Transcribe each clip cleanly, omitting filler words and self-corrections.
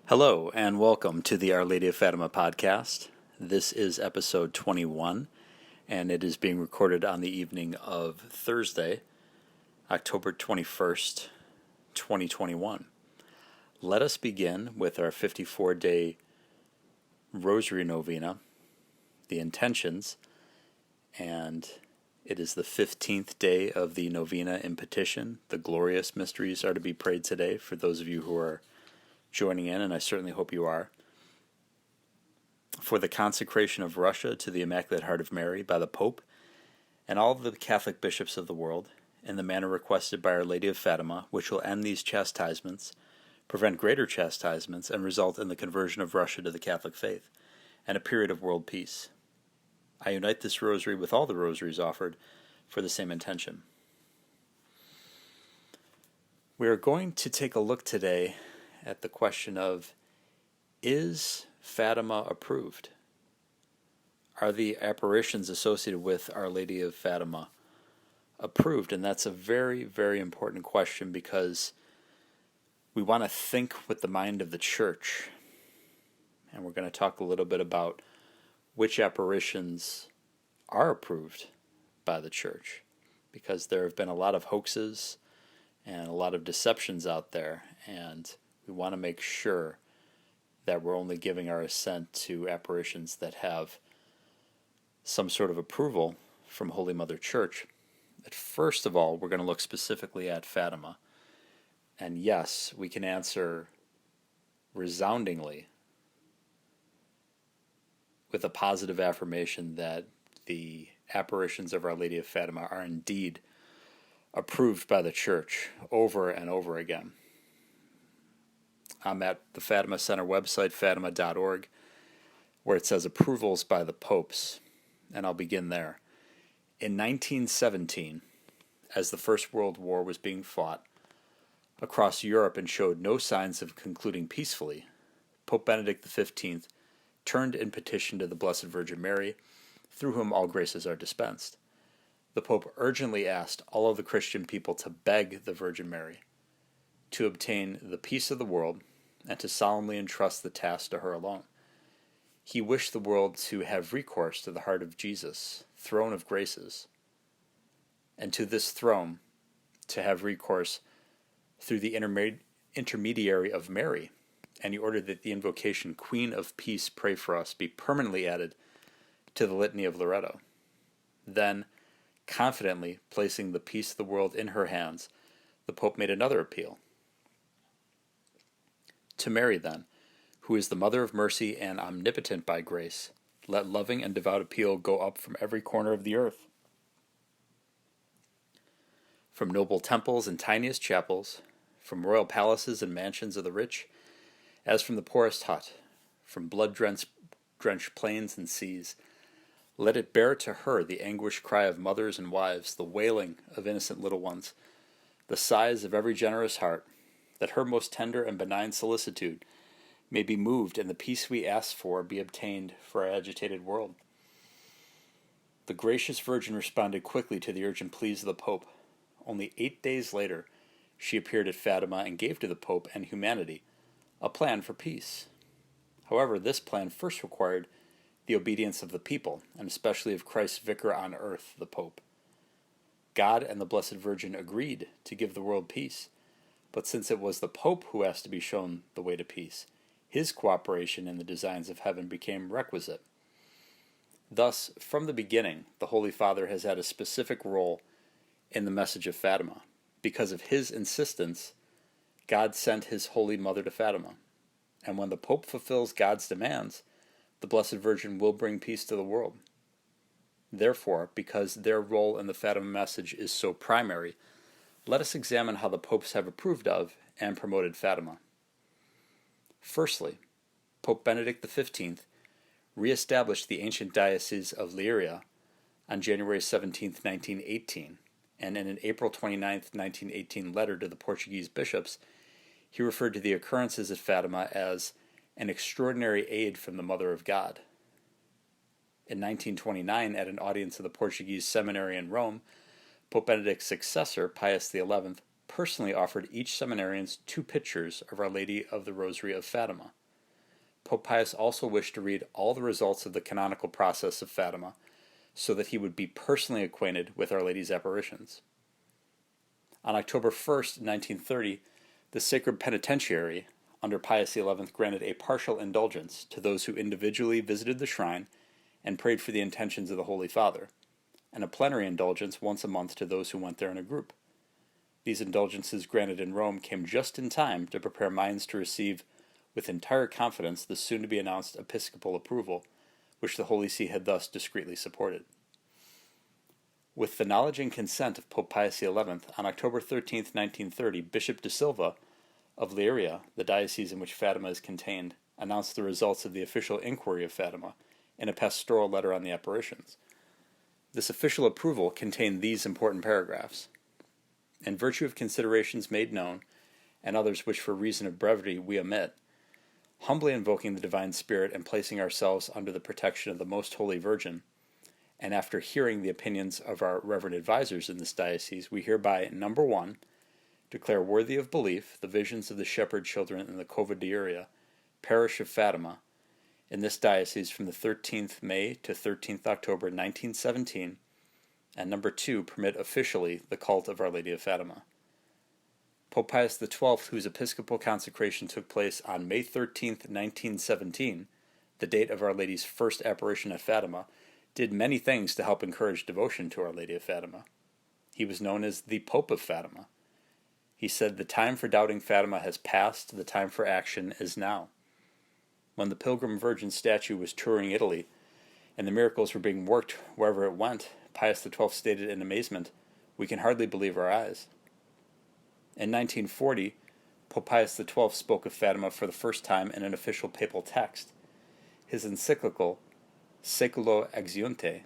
Hello, and welcome to the Our Lady of Fatima podcast. This is episode 21, and it is being recorded on the evening of Thursday, October 21st, 2021. Let us begin with our 54-day Rosary Novena, the intentions, and it is the 15th day of the Novena in Petition. The glorious mysteries are to be prayed today for those of you who are joining in, and I certainly hope you are. For the consecration of Russia to the Immaculate Heart of Mary by the Pope and all of the Catholic bishops of the world, in the manner requested by Our Lady of Fatima, which will end these chastisements, prevent greater chastisements, and result in the conversion of Russia to the Catholic faith, and a period of world peace. I unite this rosary with all the rosaries offered for the same intention. We are going to take a look today at the question of, is Fatima approved? Are the apparitions associated with Our Lady of Fatima approved? And that's a very, very important question, because we want to think with the mind of the Church. And we're going to talk a little bit about which apparitions are approved by the Church, because there have been a lot of hoaxes and a lot of deceptions out there, and we want to make sure that we're only giving our assent to apparitions that have some sort of approval from Holy Mother Church. But first of all, we're going to look specifically at Fatima. And yes, we can answer resoundingly with a positive affirmation that the apparitions of Our Lady of Fatima are indeed approved by the Church over and over again. I'm at the Fatima Center website, fatima.org, where it says approvals by the popes, and I'll begin there. In 1917, as the First World War was being fought across Europe and showed no signs of concluding peacefully, Pope Benedict XV turned in petition to the Blessed Virgin Mary, through whom all graces are dispensed. The Pope urgently asked all of the Christian people to beg the Virgin Mary to obtain the peace of the world and to solemnly entrust the task to her alone. He wished the world to have recourse to the heart of Jesus, throne of graces, and to this throne to have recourse through the intermediary of Mary, and he ordered that the invocation, Queen of Peace, pray for us, be permanently added to the Litany of Loreto. Then, confidently placing the peace of the world in her hands, the Pope made another appeal. To Mary, then, who is the Mother of Mercy and omnipotent by grace, let loving and devout appeal go up from every corner of the earth. From noble temples and tiniest chapels, from royal palaces and mansions of the rich, as from the poorest hut, from blood-drenched plains and seas, let it bear to her the anguished cry of mothers and wives, the wailing of innocent little ones, the sighs of every generous heart, that her most tender and benign solicitude may be moved and the peace we ask for be obtained for our agitated world. The gracious Virgin responded quickly to the urgent pleas of the Pope. Only 8 days later, she appeared at Fatima and gave to the Pope and humanity a plan for peace. However, this plan first required the obedience of the people, and especially of Christ's vicar on earth, the Pope. God and the Blessed Virgin agreed to give the world peace, but since it was the Pope who asked to be shown the way to peace, his cooperation in the designs of heaven became requisite. Thus, from the beginning, the Holy Father has had a specific role in the message of Fatima. Because of his insistence, God sent his Holy Mother to Fatima. And when the Pope fulfills God's demands, the Blessed Virgin will bring peace to the world. Therefore, because their role in the Fatima message is so primary, let us examine how the popes have approved of and promoted Fatima. Firstly, Pope Benedict XV re-established the ancient diocese of Leiria on January 17, 1918, and in an April 29, 1918 letter to the Portuguese bishops, he referred to the occurrences at Fatima as an extraordinary aid from the Mother of God. In 1929, at an audience of the Portuguese seminary in Rome, Pope Benedict's successor, Pius XI, personally offered each seminarians 2 pictures of Our Lady of the Rosary of Fatima. Pope Pius also wished to read all the results of the canonical process of Fatima, so that he would be personally acquainted with Our Lady's apparitions. On October 1st, 1930, the Sacred Penitentiary, under Pius XI, granted a partial indulgence to those who individually visited the shrine and prayed for the intentions of the Holy Father, and a plenary indulgence once a month to those who went there in a group. These indulgences granted in Rome came just in time to prepare minds to receive with entire confidence the soon-to-be-announced episcopal approval, which the Holy See had thus discreetly supported. With the knowledge and consent of Pope Pius XI, on October 13, 1930, Bishop de Silva of Leiria, the diocese in which Fatima is contained, announced the results of the official inquiry of Fatima in a pastoral letter on the apparitions. This official approval contained these important paragraphs. In virtue of considerations made known, and others which for reason of brevity we omit, humbly invoking the Divine Spirit and placing ourselves under the protection of the Most Holy Virgin, and after hearing the opinions of our reverend advisors in this diocese, we hereby, number 1, declare worthy of belief the visions of the shepherd children in the Cova d'Iria, parish of Fatima, in this diocese from the 13th May to 13th October 1917, and number 2, permit officially the cult of Our Lady of Fatima. Pope Pius XII, whose episcopal consecration took place on May 13, 1917, the date of Our Lady's first apparition at Fatima, did many things to help encourage devotion to Our Lady of Fatima. He was known as the Pope of Fatima. He said, "The time for doubting Fatima has passed, the time for action is now." When the Pilgrim Virgin statue was touring Italy, and the miracles were being worked wherever it went, Pius XII stated in amazement, "We can hardly believe our eyes." In 1940, Pope Pius XII spoke of Fatima for the first time in an official papal text. His encyclical, Seculo Exeunt,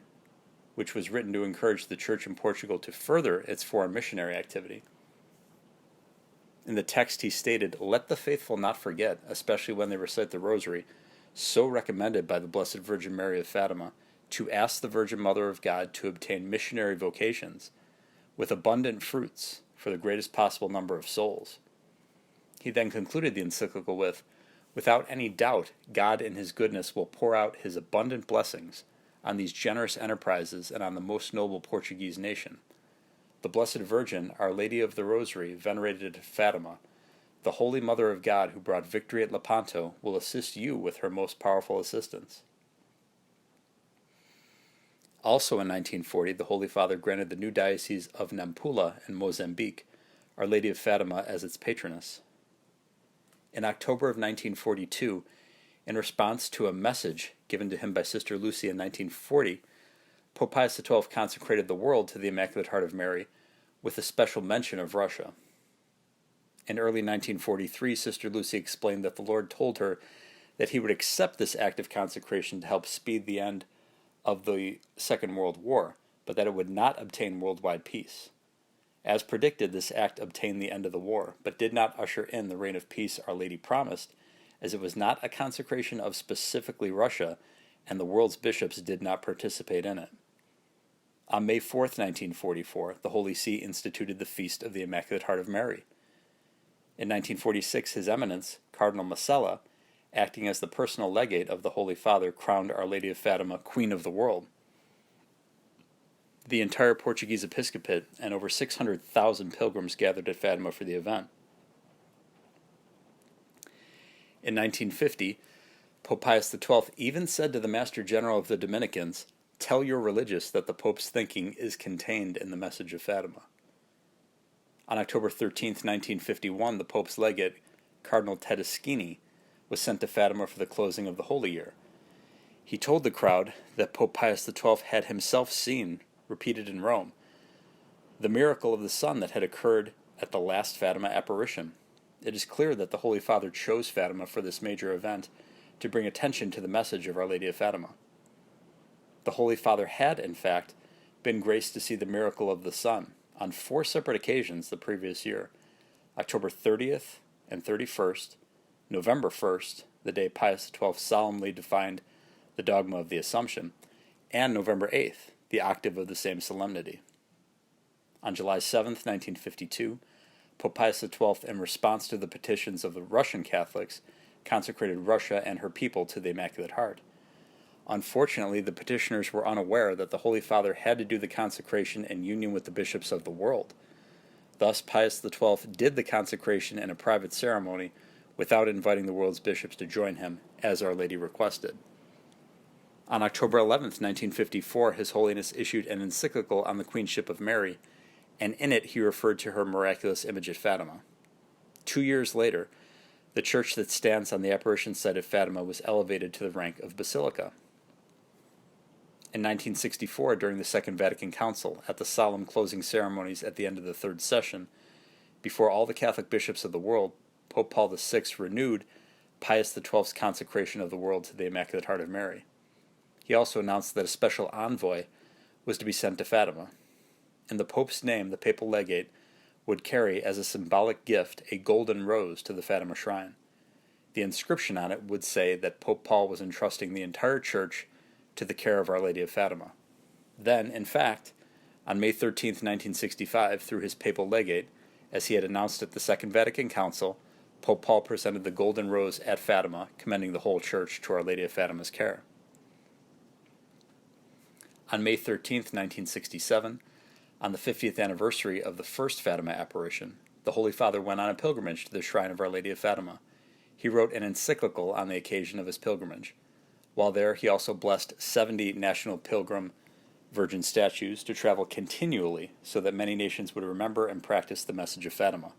which was written to encourage the Church in Portugal to further its foreign missionary activity. In the text he stated, "Let the faithful not forget, especially when they recite the Rosary, so recommended by the Blessed Virgin Mary of Fatima, to ask the Virgin Mother of God to obtain missionary vocations with abundant fruits for the greatest possible number of souls." He then concluded the encyclical with, "Without any doubt, God in His goodness will pour out His abundant blessings on these generous enterprises and on the most noble Portuguese nation. The Blessed Virgin, Our Lady of the Rosary, venerated at Fatima, the Holy Mother of God who brought victory at Lepanto, will assist you with her most powerful assistance." Also in 1940, the Holy Father granted the new diocese of Nampula in Mozambique Our Lady of Fatima as its patroness. In October of 1942, in response to a message given to him by Sister Lucy in 1940, Pope Pius XII consecrated the world to the Immaculate Heart of Mary, with a special mention of Russia. In early 1943, Sister Lucy explained that the Lord told her that He would accept this act of consecration to help speed the end of the Second World War, but that it would not obtain worldwide peace. As predicted, this act obtained the end of the war, but did not usher in the reign of peace Our Lady promised, as it was not a consecration of specifically Russia, and the world's bishops did not participate in it. On May 4, 1944, the Holy See instituted the Feast of the Immaculate Heart of Mary. In 1946, His Eminence, Cardinal Masella, acting as the personal legate of the Holy Father, crowned Our Lady of Fatima Queen of the World. The entire Portuguese episcopate and over 600,000 pilgrims gathered at Fatima for the event. In 1950, Pope Pius XII even said to the Master General of the Dominicans, "Tell your religious that the Pope's thinking is contained in the message of Fatima." On October 13, 1951, the Pope's legate, Cardinal Tedeschini, was sent to Fatima for the closing of the Holy Year. He told the crowd that Pope Pius XII had himself seen, repeated in Rome, the miracle of the sun that had occurred at the last Fatima apparition. It is clear that the Holy Father chose Fatima for this major event to bring attention to the message of Our Lady of Fatima. The Holy Father had, in fact, been graced to see the miracle of the sun on 4 separate occasions the previous year, October 30th and 31st, November 1st, the day Pius XII solemnly defined the dogma of the Assumption, and November 8th, the octave of the same solemnity. On July 7th, 1952, Pope Pius XII, in response to the petitions of the Russian Catholics, consecrated Russia and her people to the Immaculate Heart. Unfortunately, the petitioners were unaware that the Holy Father had to do the consecration in union with the bishops of the world. Thus, Pius XII did the consecration in a private ceremony without inviting the world's bishops to join him, as Our Lady requested. On October 11, 1954, His Holiness issued an encyclical on the Queenship of Mary, and in it he referred to her miraculous image at Fatima. 2 years later, the church that stands on the apparition site of Fatima was elevated to the rank of basilica. In 1964, during the Second Vatican Council, at the solemn closing ceremonies at the end of the third session, before all the Catholic bishops of the world, Pope Paul VI renewed Pius XII's consecration of the world to the Immaculate Heart of Mary. He also announced that a special envoy was to be sent to Fatima. In the Pope's name, the papal legate would carry as a symbolic gift a golden rose to the Fatima shrine. The inscription on it would say that Pope Paul was entrusting the entire church to the care of Our Lady of Fatima. Then, in fact, on May 13, 1965, through his papal legate, as he had announced at the Second Vatican Council, Pope Paul presented the golden rose at Fatima, commending the whole church to Our Lady of Fatima's care. On May 13, 1967, on the 50th anniversary of the first Fatima apparition, the Holy Father went on a pilgrimage to the shrine of Our Lady of Fatima. He wrote an encyclical on the occasion of his pilgrimage. While there, he also blessed 70 national pilgrim virgin statues to travel continually so that many nations would remember and practice the message of Fatima.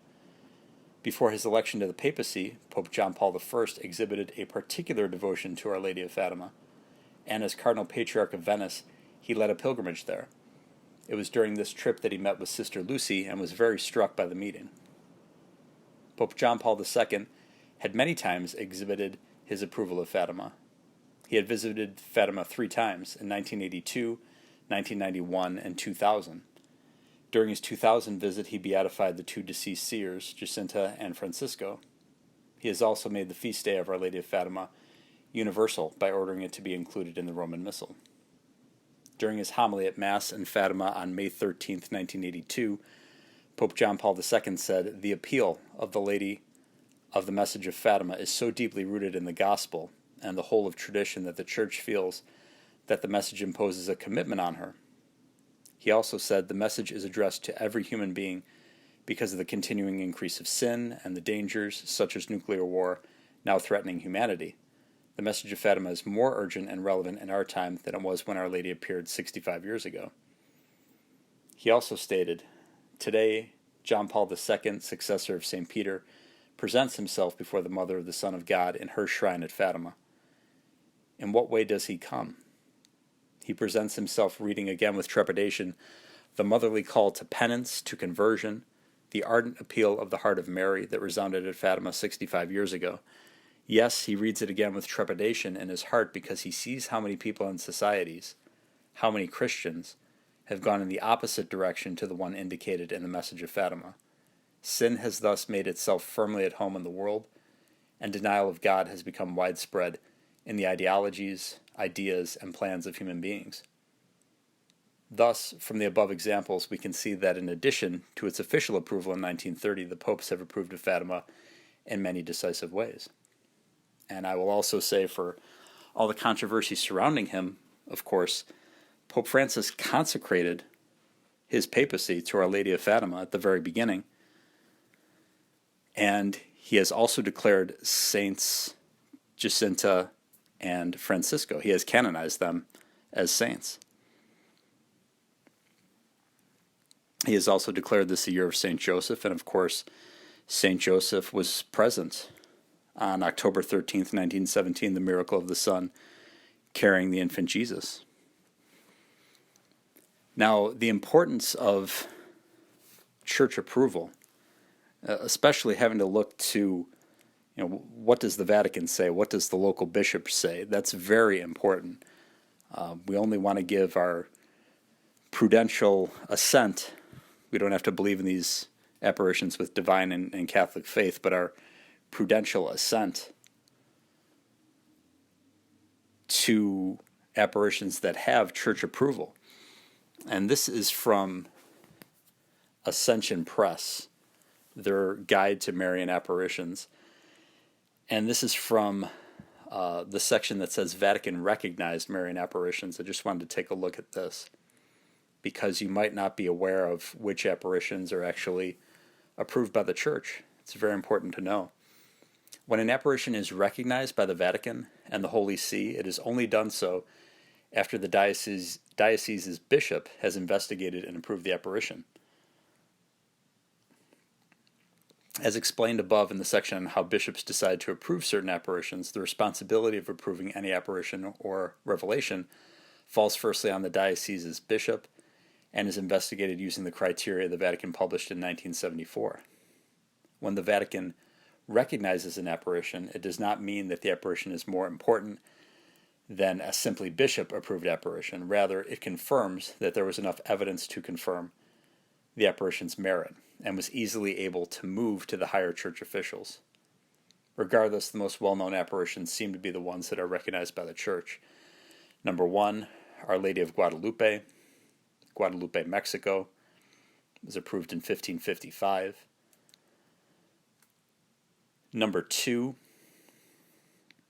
Before his election to the papacy, Pope John Paul I exhibited a particular devotion to Our Lady of Fatima, and as Cardinal Patriarch of Venice, he led a pilgrimage there. It was during this trip that he met with Sister Lucy and was very struck by the meeting. Pope John Paul II had many times exhibited his approval of Fatima. He had visited Fatima 3 times, in 1982, 1991, and 2000. During his 2000 visit, he beatified the 2 deceased seers, Jacinta and Francisco. He has also made the feast day of Our Lady of Fatima universal by ordering it to be included in the Roman Missal. During his homily at Mass in Fatima on May 13, 1982, Pope John Paul II said, "The appeal of the Lady of the Message of Fatima is so deeply rooted in the Gospel and the whole of tradition that the Church feels that the message imposes a commitment on her." He also said the message is addressed to every human being because of the continuing increase of sin and the dangers, such as nuclear war, now threatening humanity. The message of Fatima is more urgent and relevant in our time than it was when Our Lady appeared 65 years ago. He also stated, "Today, John Paul II, successor of St. Peter, presents himself before the Mother of the Son of God in her shrine at Fatima. In what way does he come? He presents himself reading again with trepidation the motherly call to penance, to conversion, the ardent appeal of the heart of Mary that resounded at Fatima 65 years ago. Yes, he reads it again with trepidation in his heart because he sees how many people in societies, how many Christians, have gone in the opposite direction to the one indicated in the message of Fatima. Sin has thus made itself firmly at home in the world, and denial of God has become widespread in the ideologies, ideas, and plans of human beings. Thus, from the above examples, we can see that in addition to its official approval in 1930, the popes have approved of Fatima in many decisive ways. And I will also say, for all the controversy surrounding him, of course, Pope Francis consecrated his papacy to Our Lady of Fatima at the very beginning, and he has also declared Saints Jacinta and Francisco. He has canonized them as saints. He has also declared this the year of St. Joseph, and of course, St. Joseph was present on October 13th, 1917, the miracle of the Sun, carrying the infant Jesus. Now, the importance of church approval, especially having to look to, what does the Vatican say? What does the local bishop say? That's very important. We only want to give our prudential assent. We don't have to believe in these apparitions with divine and Catholic faith, but our prudential assent to apparitions that have church approval. And this is from Ascension Press, their guide to Marian apparitions. And this is from the section that says Vatican recognized Marian apparitions. I just wanted to take a look at this because you might not be aware of which apparitions are actually approved by the Church. It's very important to know. When an apparition is recognized by the Vatican and the Holy See, it is only done so after the diocese's bishop has investigated and approved the apparition. As explained above in the section on how bishops decide to approve certain apparitions, the responsibility of approving any apparition or revelation falls firstly on the diocese's bishop and is investigated using the criteria the Vatican published in 1974. When the Vatican recognizes an apparition, it does not mean that the apparition is more important than a simply bishop-approved apparition. Rather, it confirms that there was enough evidence to confirm the apparition's merit and was easily able to move to the higher church officials. Regardless, the most well-known apparitions seem to be the ones that are recognized by the Church. Number 1, Our Lady of Guadalupe, Mexico, was approved in 1555. Number 2,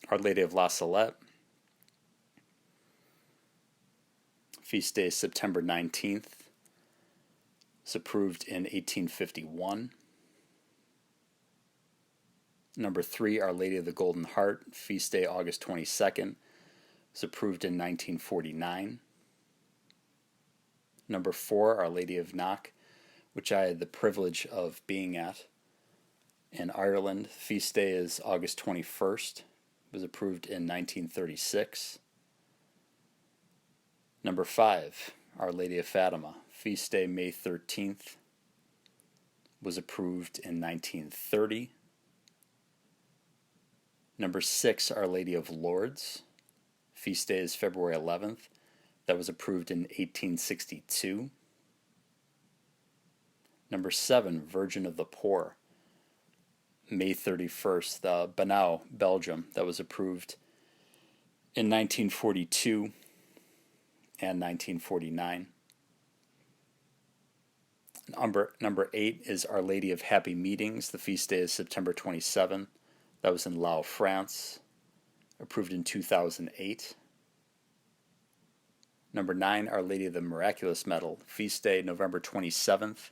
Our Lady of La Salette, feast day September 19th, was approved in 1851. Number 3, Our Lady of the Golden Heart, feast day August 22nd, was approved in 1949. Number 4, Our Lady of Knock, which I had the privilege of being at in Ireland. Feast day is August 21st, was approved in 1936. Number 5, Our Lady of Fatima, feast day May 13th, was approved in 1930. Number 6, Our Lady of Lourdes, feast day is February 11th, that was approved in 1862. Number 7, Virgin of the Poor, May 31st, Banau, Belgium, that was approved in 1942 and 1949. Number 8 is Our Lady of Happy Meetings. The feast day is September 27. That was in Laon, France, approved in 2008. Number 9, Our Lady of the Miraculous Medal. Feast day November 27th,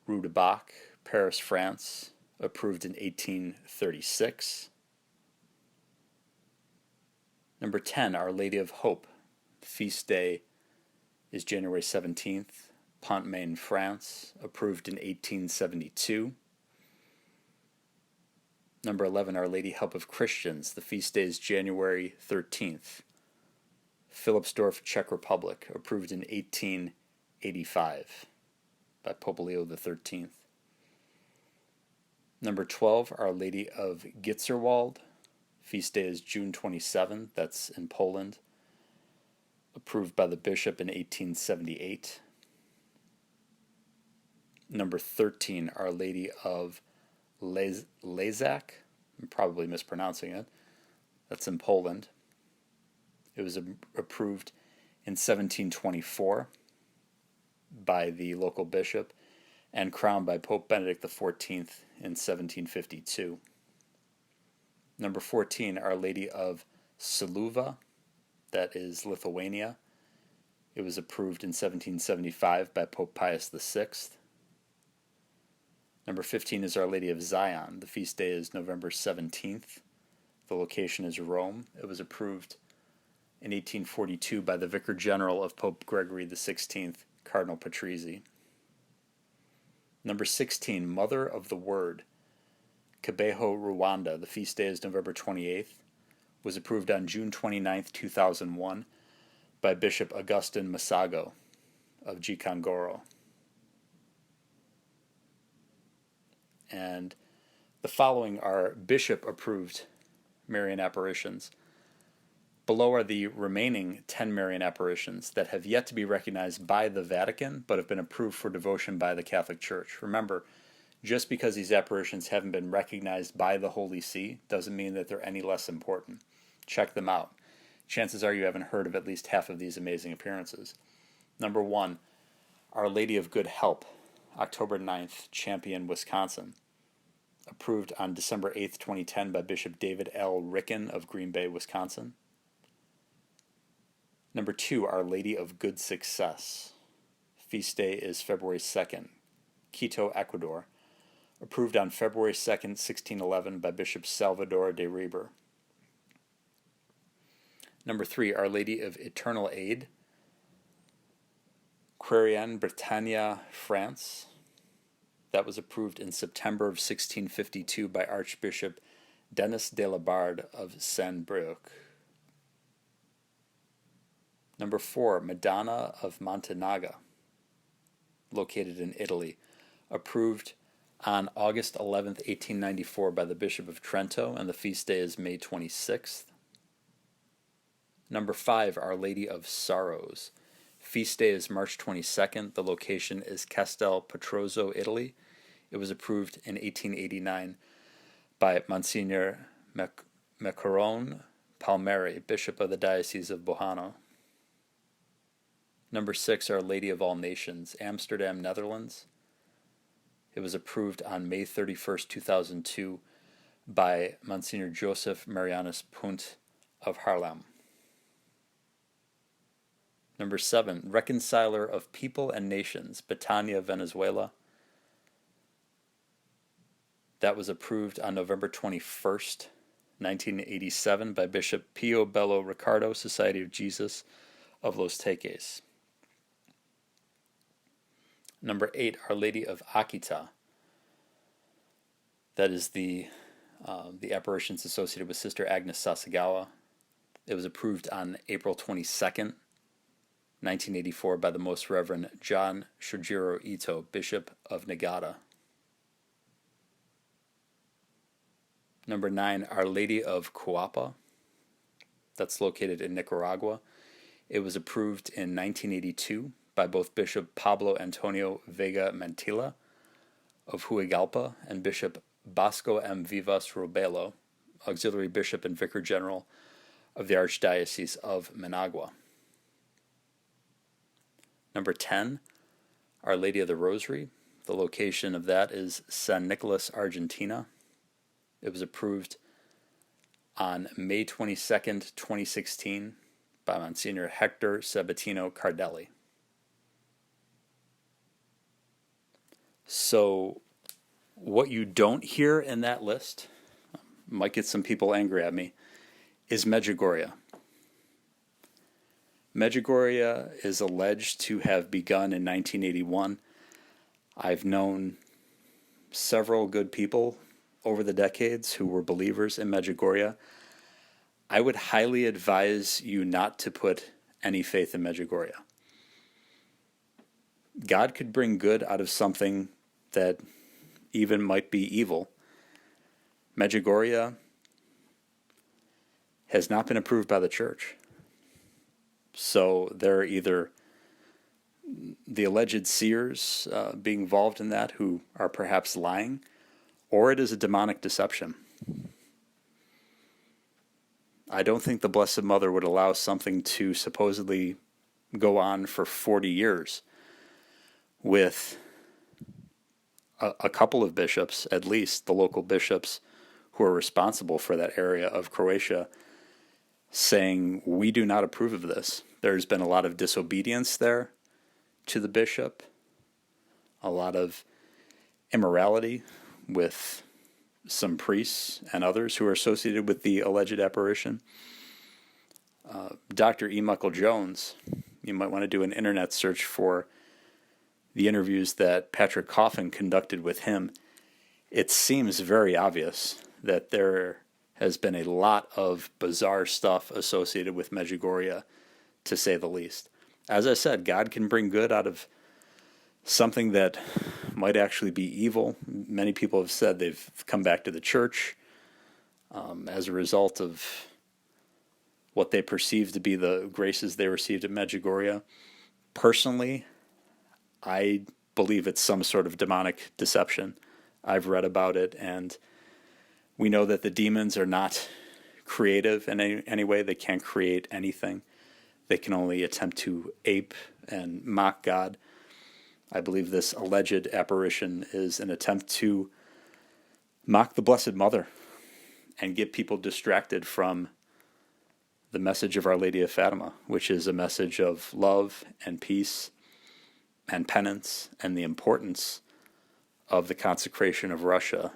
Rue de Bac, Paris, France, approved in 1836. Number 10, Our Lady of Hope. Feast day is January 17th, Pont-Main, France, approved in 1872. Number 11, Our Lady Help of Christians. The feast day is January 13th, Philipsdorf, Czech Republic, approved in 1885 by Pope Leo XIII. Number 12, Our Lady of Gitzerwald. Feast day is June 27th, that's in Poland, approved by the bishop in 1878. Number 13, Our Lady of Lezak, I'm probably mispronouncing it, that's in Poland. It was approved in 1724 by the local bishop and crowned by Pope Benedict XIV in 1752. Number 14, Our Lady of Siluva, that is Lithuania. It was approved in 1775 by Pope Pius VI. Number 15 is Our Lady of Zion. The feast day is November 17th. The location is Rome. It was approved in 1842 by the Vicar General of Pope Gregory XVI, Cardinal Patrizzi. Number 16, Mother of the Word, Kibeho, Rwanda. The feast day is November 28th. Was approved on June 29, 2001 by Bishop Augustin Masago of Gikongoro. And the following are bishop-approved Marian apparitions. Below are the remaining 10 Marian apparitions that have yet to be recognized by the Vatican, but have been approved for devotion by the Catholic Church. Remember, just because these apparitions haven't been recognized by the Holy See doesn't mean that they're any less important. Check them out. Chances are you haven't heard of at least half of these amazing appearances. Number 1, Our Lady of Good Help. October 9th, Champion, Wisconsin. Approved on December 8th, 2010 by Bishop David L. Ricken of Green Bay, Wisconsin. Number 2, Our Lady of Good Success. Feast day is February 2nd, Quito, Ecuador. Approved on February 2nd, 1611 by Bishop Salvador de Reber. Number 3, Our Lady of Eternal Aid. Marian, Bretagne, France. That was approved in September of 1652 by Archbishop Denis de la Barde of Saint-Brieuc. Number 4, Madonna of Montanaga, located in Italy. Approved on August 11th, 1894 by the Bishop of Trento, and the feast day is May 26th. Number 5, Our Lady of Sorrows. Feast day is March 22nd. The location is Castel Petroso, Italy. It was approved in 1889 by Monsignor Macaron Palmieri, Bishop of the Diocese of Bohano. Number 6, Our Lady of All Nations, Amsterdam, Netherlands. It was approved on May 31st, 2002 by Monsignor Joseph Marianus Punt of Haarlem. Number 7, Reconciler of People and Nations, Betania, Venezuela. That was approved on November 21st, 1987 by Bishop Pio Bello Ricardo, Society of Jesus of Los Teques. Number 8, Our Lady of Akita. That is the apparitions associated with Sister Agnes Sasagawa. It was approved on April 22nd, 1984 by the Most Reverend John Shojiro Ito, Bishop of Nagata. Number 9, Our Lady of Coapa. That's located in Nicaragua. It was approved in 1982 by both Bishop Pablo Antonio Vega Mantilla of Huigalpa and Bishop Bosco M. Vivas Robelo, Auxiliary Bishop and Vicar General of the Archdiocese of Managua. Number 10, Our Lady of the Rosary. The location of that is San Nicolas, Argentina. It was approved on May 22nd, 2016 by Monsignor Hector Sabatino Cardelli. So, what you don't hear in that list, might get some people angry at me, is Medjugorje. Medjugorje is alleged to have begun in 1981. I've known several good people over the decades who were believers in Medjugorje. I would highly advise you not to put any faith in Medjugorje. God could bring good out of something that even might be evil. Medjugorje has not been approved by the church. So there are either the alleged seers being involved in that who are perhaps lying, or it is a demonic deception. I don't think the Blessed Mother would allow something to supposedly go on for 40 years with a couple of bishops, at least the local bishops who are responsible for that area of Croatia, saying, we do not approve of this. There's been a lot of disobedience there to the bishop, a lot of immorality with some priests and others who are associated with the alleged apparition. Dr. E. Michael Jones, you might want to do an internet search for the interviews that Patrick Coffin conducted with him. It seems very obvious that there has been a lot of bizarre stuff associated with Medjugorje, to say the least. As I said, God can bring good out of something that might actually be evil. Many people have said they've come back to the church as a result of what they perceive to be the graces they received at Medjugorje. Personally, I believe it's some sort of demonic deception. I've read about it, and we know that the demons are not creative in any way. They can't create anything. They can only attempt to ape and mock God. I believe this alleged apparition is an attempt to mock the Blessed Mother and get people distracted from the message of Our Lady of Fatima, which is a message of love and peace and penance and the importance of the consecration of Russia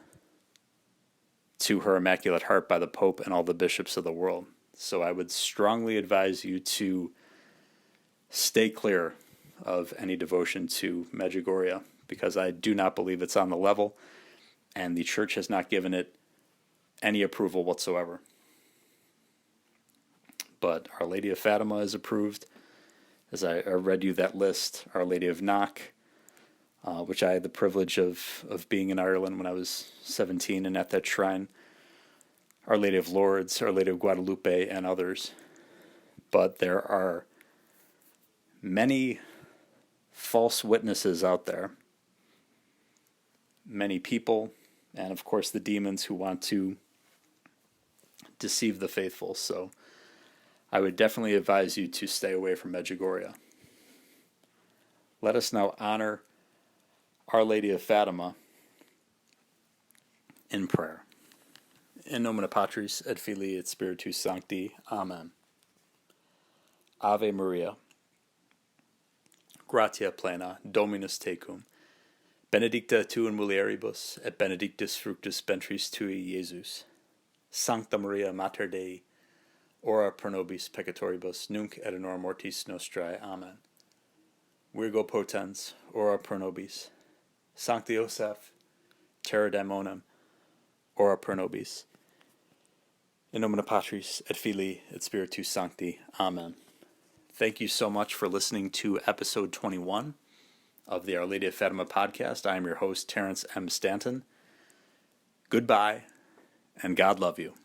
to her Immaculate Heart by the Pope and all the bishops of the world. So I would strongly advise you to stay clear of any devotion to Medjugorje, because I do not believe it's on the level, and the Church has not given it any approval whatsoever. But Our Lady of Fatima is approved. As I read you that list, Our Lady of Knock, which I had the privilege of being in Ireland when I was 17 and at that shrine, Our Lady of Lourdes, Our Lady of Guadalupe, and others. But there are many false witnesses out there, many people, and of course the demons who want to deceive the faithful. So I would definitely advise you to stay away from Medjugorje. Let us now honor Our Lady of Fatima in prayer. In nomine Patris et Filii et Spiritus Sancti. Amen. Ave Maria, gratia plena, Dominus tecum, benedicta tu in mulieribus, et benedictus fructus ventris tui, Iesus. Sancta Maria, Mater Dei, ora pro nobis peccatoribus, nunc et in hora mortis nostrae. Amen. Virgo potens, ora pro nobis. Sancti Joseph, terra daemonum, ora pro nobis. In nomine Patris et Filii et Spiritus Sancti. Amen. Thank you so much for listening to episode 21 of the Our Lady of Fatima podcast. I am your host, Terrence M. Stanton. Goodbye, and God love you.